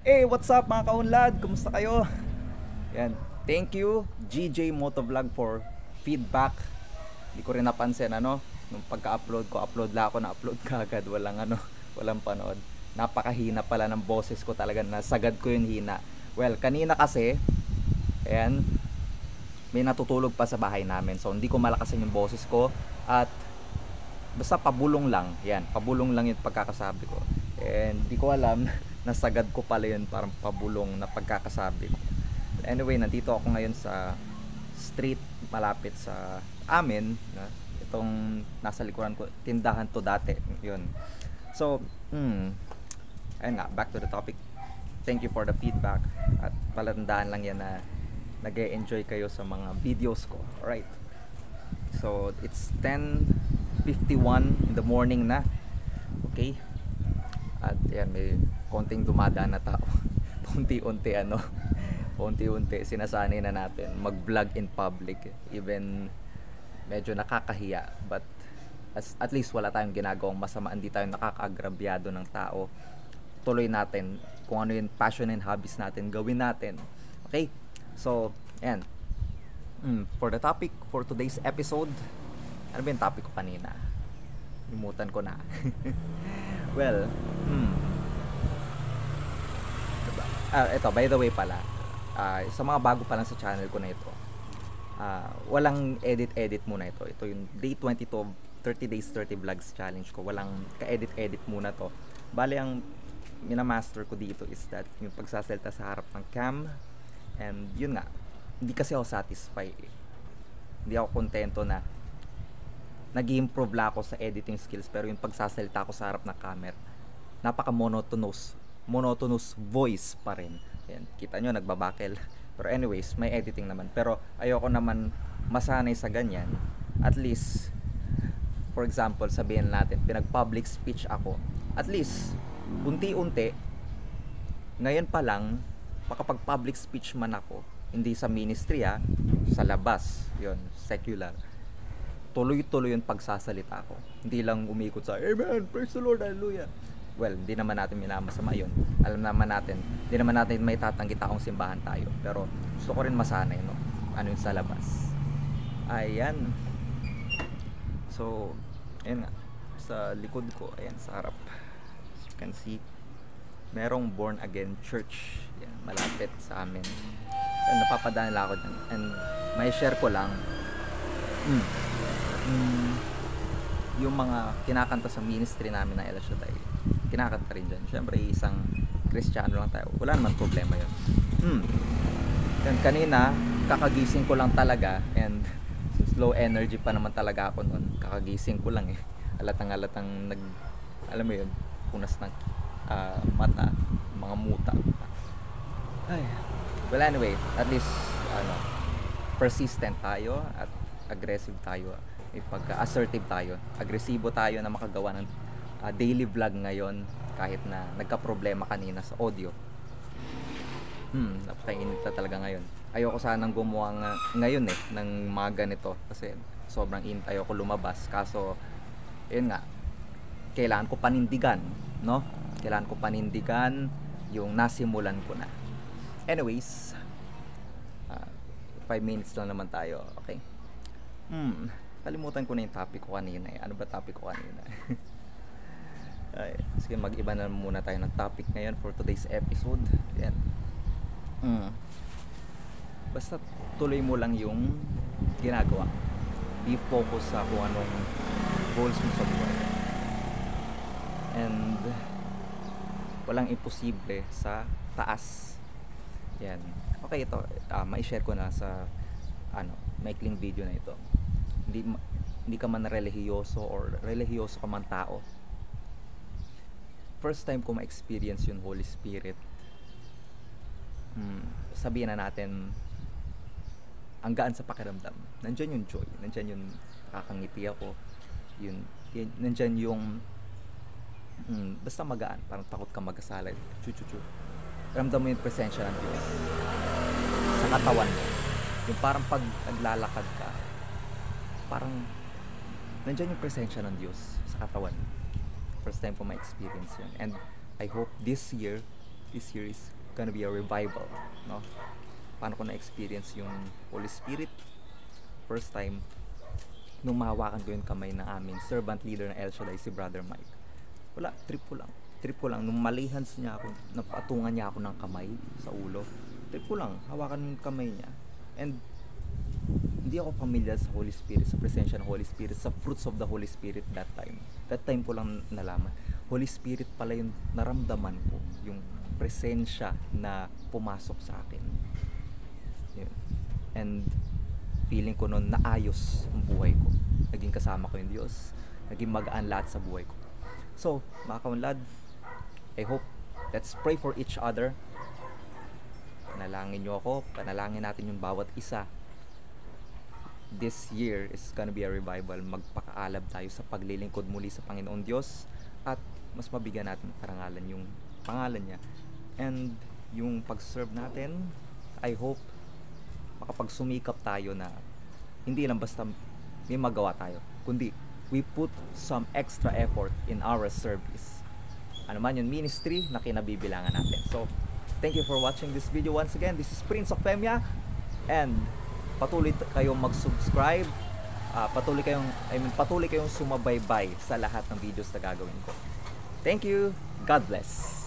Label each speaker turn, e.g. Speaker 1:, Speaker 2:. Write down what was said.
Speaker 1: Hey, what's up mga kaunlad? Kumusta kayo? Yan. Thank you GJ Motovlog for feedback. Hindi ko rin napansin nung pagka-upload ko, upload lang ako, na-upload kagad, walang panood. Napakahina pala ng boses ko talaga, nasagad ko yung hina. Well, kanina kasi ayan, may natutulog pa sa bahay namin. So hindi ko malakasan yung boses ko at basta pabulong lang. Yan, pabulong lang yung pagkakasabi ko. And hindi ko alam nasagad ko pala yun, parang pabulong na pagkakasabi ko. Anyway, nandito ako ngayon sa street malapit sa amin, itong nasa likuran ko, tindahan to dati yun. So ayun nga, back to the topic. Thank you for the feedback at palatandaan lang yan na nag-e-enjoy kayo sa mga videos ko. Alright, so it's 10:51 in the morning na. Okay, at yan, may konting dumadaan na tao. Unti-unti sinasanay na natin mag-vlog in public, even medyo nakakahiya, but at least wala tayong ginagawang masama, hindi tayo nakakaagrabyado ng tao. Tuloy natin kung ano yung passion and hobbies natin, gawin natin. Okay, so yan. For the topic for today's episode, ano ba yung topic ko kanina? Limutan ko na. Well, ito, by the way pala, sa mga bago pa lang sa channel ko na ito, walang edit muna ito. Ito yung day 22 of 30 days 30 vlogs challenge ko. Walang ka-edit muna to. Bali, ang minamaster ko dito is that yung pagsasalita sa harap ng cam. And yun nga, hindi kasi ako satisfied eh. Hindi ako kontento na nag-improve lang ako sa editing skills, pero yung pagsasalita ko sa harap ng camera, napaka monotonous voice pa rin. Yan, kita nyo, nagbabakel. Pero anyways, may editing naman. Pero ayoko naman masanay sa ganyan. At least, for example, sabihin natin, pinag-public speech ako. At least, unti-unti, ngayon pa lang, makapag-public speech man ako, hindi sa ministry sa labas, yon, secular. Tuloy-tuloy yung pagsasalita ko. Hindi lang umikot sa, Amen, praise the Lord, hallelujah. Well, hindi naman natin minamasama yun. Alam naman natin, hindi naman natin may tatanggi taong simbahan tayo. Pero gusto ko rin masanay, no? Ano yun sa labas. Ayan. So, ayan nga. Sa likod ko, ayan, sa harap. As you can see, merong born again church. Ayan, malapit sa amin. Ayan, napapadaan lang ako dyan. And may share ko lang. Yung mga kinakanta sa ministry namin na El Shaddai, kinakanta rin dyan. Siyempre, isang Kristiyano lang tayo, wala naman problema yun. Then kanina, kakagising ko lang talaga, and low energy pa naman talaga ako noon. Kakagising ko lang eh, alatang alam mo yun, punas ng mata, mga muta. Ay. Well, anyway, at least persistent tayo at aggressive tayo, pagka-assertive tayo, agresibo tayo na makagawa ng daily vlog ngayon kahit na nagka-problema kanina sa audio. Napakainit na talaga ngayon. Ayoko sanang gumawa ngayon ng mga ganito kasi sobrang init, ayoko lumabas. Kaso yun nga, kailangan ko panindigan, no? Kailangan ko panindigan yung nasimulan ko na. Anyways, 5 minutes lang naman tayo, okay? Kalimutan ko na yung topic ko kanina eh. Ano ba topic ko kanina? Ay, sige, mag-iba na muna tayo ng topic ngayon for today's episode. Yan. Basta tuloy mo lang yung ginagawa. Be focus sa kung anong goals mo sa buhay. And walang imposible sa taas. Yan. Okay, ito, mai-share ko na sa maikling video na ito. Hindi ka man relihiyoso or relihiyoso ka man tao, first time ko ma-experience yung Holy Spirit, sabihin na natin, ang gaan sa pakiramdam. Nandyan yung joy, nandyan yung nakakangiti ako, nandyan yung basta magaan, parang takot ka magkasala, ramdam mo yung presensya ng Diyos sa katawan mo. Yung parang pag naglalakad ka, parang nandyan yung presensya ng Diyos sa katawan. First time ko ma-experience yun. And I hope this year this year is gonna be a revival, no? Paano ko na-experience yung Holy Spirit? First time, nung mahawakan ko yung kamay ng aming servant leader ng El Shaddai, si Brother Mike. Wala, trip ko lang. Nung malihans niya ako, napatungan niya ako ng kamay sa ulo. Trip ko lang, hawakan yung kamay niya. And hindi ako familiar sa Holy Spirit, sa presensya ng Holy Spirit, sa fruits of the Holy Spirit that time. That time ko lang nalaman. Holy Spirit pala yung naramdaman ko, yung presensya na pumasok sa akin. Yun. And feeling ko noon naayos ang buhay ko. Naging kasama ko yung Diyos. Naging magaan lahat sa buhay ko. So, mga kaunlad, I hope, let's pray for each other. Panalangin nyo ako, panalangin natin yung bawat isa. This year is gonna be a revival. Magpakaalab tayo sa paglilingkod muli sa Panginoon Diyos at mas mabigyan natin karangalan yung pangalan niya. And yung pag-serve natin, I hope makapagsumikap tayo na hindi lang basta may magawa tayo, kundi we put some extra effort in our service. Ano man yung ministry na kinabibilangan natin. So, thank you for watching this video once again. This is Prince of Femia, and patuloy kayong mag-subscribe, patuloy kayong sumabaybay sa lahat ng videos na gagawin ko. Thank you. God bless.